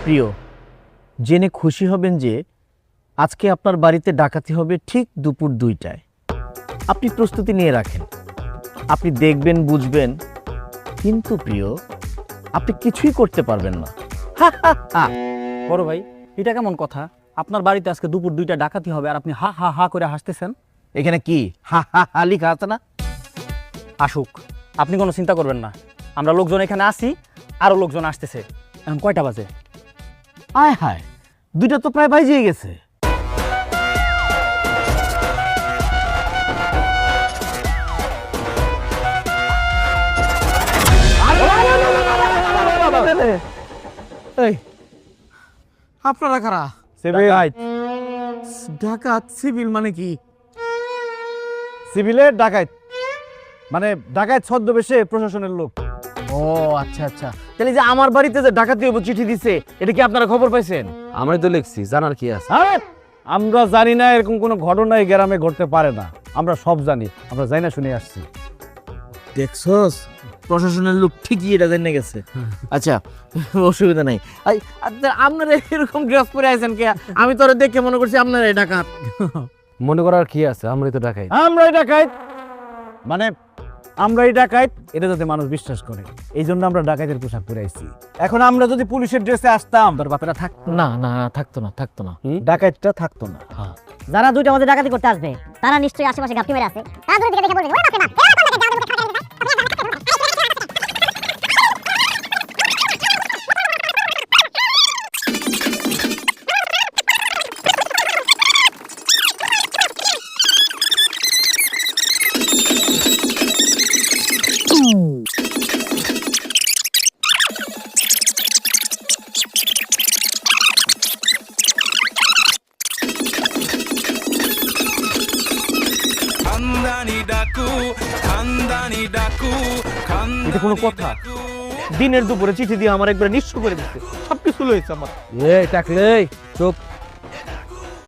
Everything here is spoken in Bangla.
প্রিয়, জেনে খুশি হবেন যে আজকে আপনার বাড়িতে ডাকাতি হবে ঠিক দুপুর 2টায়। আপনি প্রস্তুতি নিয়ে রাখেন, আপনি দেখবেন, বুঝবেন, কিন্তু প্রিয়, আপনি কিছুই করতে পারবেন না। বড় ভাই, এটা কেমন কথা? আপনার বাড়িতে আজকে দুপুর 2টা ডাকাতি হবে আর আপনি হা হা হা করে হাসতেছেন। এখানে কি হা হা হা লিখা আছে না? আসুক, আপনি কোনো চিন্তা করবেন না। আমরা লোকজন এখানে আসি, আরো লোকজন আসতেছে। এখন কয়টা বাজে? আয় হায়, 2টা তো প্রায় বাজিয়ে গেছে। এই, আপনারা কারা? ডাকাত সিভিল মানে কি? সিভিলের ডাকাত মানে ডাকাত ছদ্মবেশে প্রশাসনের লোক। ও আচ্ছা আচ্ছা, তাহলে যে আমার বাড়িতে যে ডাকাতি হবো চিঠি দিছে, এটা কি আপনারা খবর পাইছেন? আমরাই তো লিখছি, জানার কি আছে? আরে আমরা জানি না এরকম কোনো ঘটনা এই গ্রামে ঘটতে পারে না। আমরা সব জানি, আমরা যাই না শুনে আসছি। দেখছস, প্রশাসনের লোক ঠিকই এটা জেনে গেছে। আচ্ছা, অসুবিধা নাই। আপনারা এরকম ড্রেস পরে আছেন কে? আমি তো দেখে মনে করছি আপনারা ডাকাত। মনে করার কি আছে, আমরাই তো ডাকাই। আমরাই ডাকাত মানে আমরাই ডাকাত, এটা যাতে মানুষ বিশ্বাস করে, এই জন্য আমরা ডাকাতের পোশাক পরে আইছি। এখন আমরা যদি পুলিশের ড্রেসে আসতাম, তোর বাপেরা থাকতো না, না থাকতো না, থাকতো না। ডাকাতটা থাকতো না। যারা 2টার মধ্যে ডাকাতি করতে আসবে তারা নিশ্চয়ই আশেপাশে গাপটি মেরে আছে। তারা যদি দেখে বলবে ওই বাপরে বাপ, এরা কোন দিকে যাও? এটা কোনো কথা? দিনের দুপুরে চিঠি দিয়ে আমার একবার নিঃস্ব করে দিচ্ছে, সবকিছু লয়েছে আমার। টাকলে চুপ।